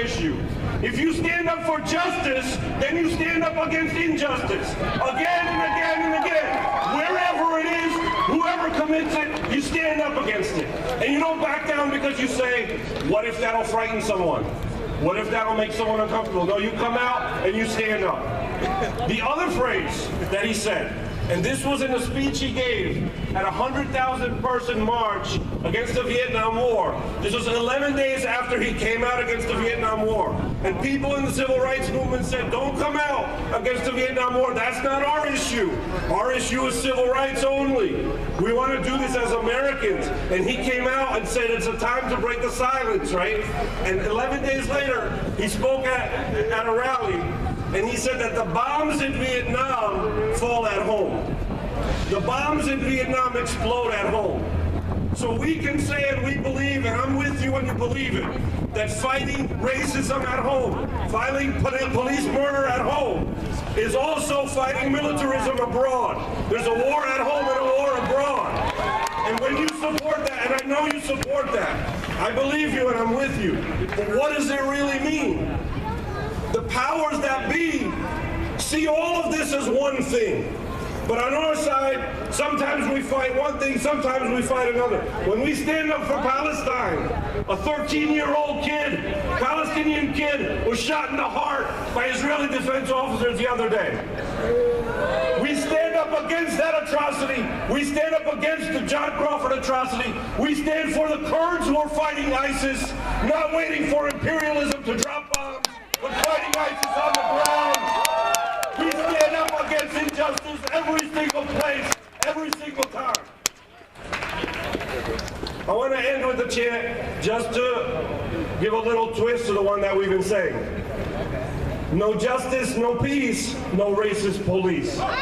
issue. If you stand up for justice, then you stand up against injustice. Again and again and again. Wherever it is, whoever commits it, you stand up against it. And you don't back down because you say, what if that'll frighten someone? What if that'll make someone uncomfortable? No, you come out and you stand up. The other phrase that he said, and this was in a speech he gave at a 100,000 person march against the Vietnam War. This was 11 days after he came out against the Vietnam War. And people in the civil rights movement said, don't come out against the Vietnam War. That's not our issue. Our issue is civil rights only. We want to do this as Americans. And he came out and said it's a time to break the silence, right? And 11 days later, he spoke at a rally. And he said that the bombs in Vietnam fall at home. The bombs in Vietnam explode at home. So we can say, and we believe, and I'm with you when you believe it, that fighting racism at home, fighting police murder at home, is also fighting militarism abroad. There's a war at home and a war abroad. And when you support that, and I know you support that, I believe you and I'm with you, but what does it really mean? The powers that be see all of this as one thing. But on our side, sometimes we fight one thing, sometimes we fight another. When we stand up for Palestine, a 13-year-old kid, Palestinian kid, was shot in the heart by Israeli defense officers the other day. We stand up against that atrocity. We stand up against the John Crawford atrocity. We stand for the Kurds who are fighting ISIS, not waiting for imperialism to drop bombs, but fighting ISIS on the ground. We stand up against injustice every single place, every single time. I want to end with a chant just to give a little twist to the one that we've been saying. No justice, no peace, no racist police. No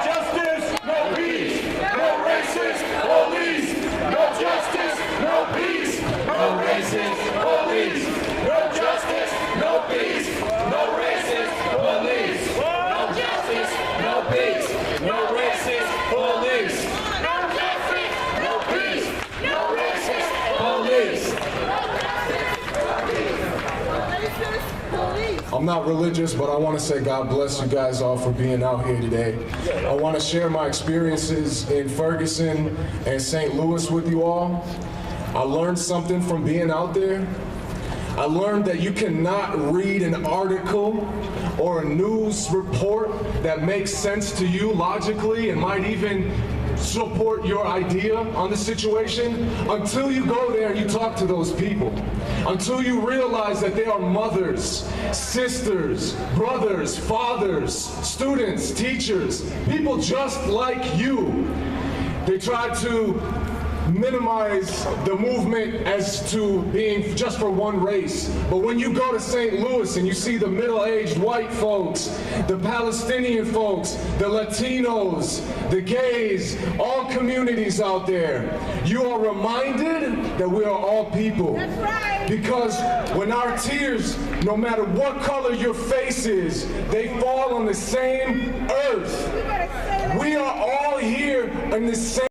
justice, no peace, no racist police. No justice, no peace, no racist police. No justice, no peace, no racist police. No justice, no peace, no racist police. No justice, no peace, no racist police. I'm not religious, but I want to say God bless you guys all for being out here today. I want to share my experiences in Ferguson and St. Louis with you all. I learned something from being out there. I learned that you cannot read an article or a news report that makes sense to you logically and might even support your idea on the situation until you go there and you talk to those people. Until you realize that they are mothers, sisters, brothers, fathers, students, teachers, people just like you. They try to minimize the movement as to being just for one race. But when you go to St. Louis and you see the middle-aged white folks, the Palestinian folks, the Latinos, the gays, all communities out there, you are reminded that we are all people. That's right. Because when our tears, no matter what color your face is, they fall on the same earth. We are all here in the same